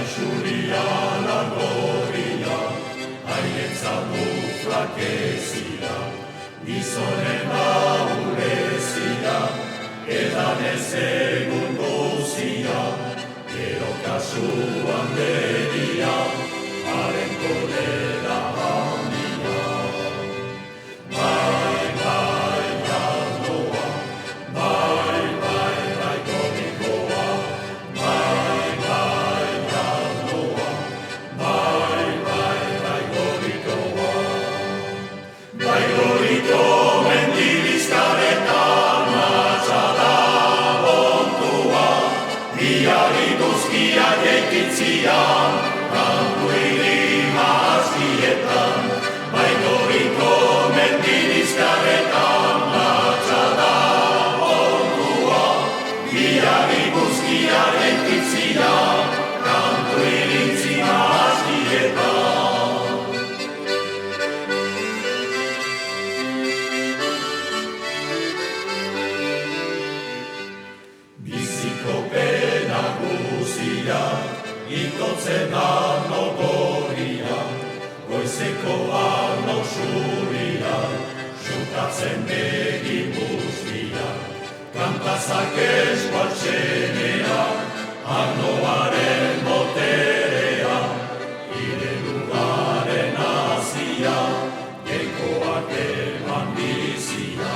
Xuria la gloria, haietza muflakezia, gizonen ahulezia, edan ez egun guzia, gero kasuan beria, haren kolera handia. Bai, bai, jandoa, bai, bai, bai, komikoa, bai, bai, jandoa, bai, bai, bai, gorikoa. Bai, goriko mendibizkaretan matxada ontua, biari guzkiak ekitzian, kantu irima azkietan. Bai, goriko mendibizkaretan matxada ontua, biari guzkiak ekitzian, kantu irintzima azkietan. Biziko pena guzia, itotzen arno gorria, goizeko arno xuria, xutatzen begi guztia, kantazak eskuatxenea, arnoaren boterea, ire lugaren azia, geikoak eman bizia.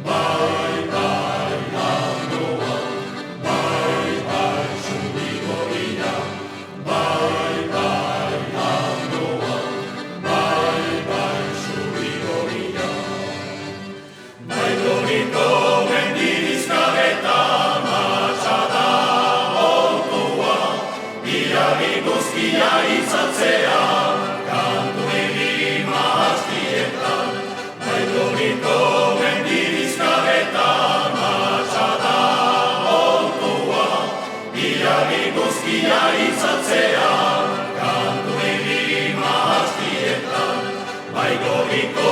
Bai, bai, arnoa, bai, bai, xurigoria, bai, bai, arnoa, bai, bai, xurigoria. Bai, goriko mendibizkaretan matxada ontua, biari guzkia itzatzea, kantu irima azkietan. Bai, goriko mendibizkaretan matxada ontua, biari guzkia itzatzea, kantu irima azkietan. Bai, goriko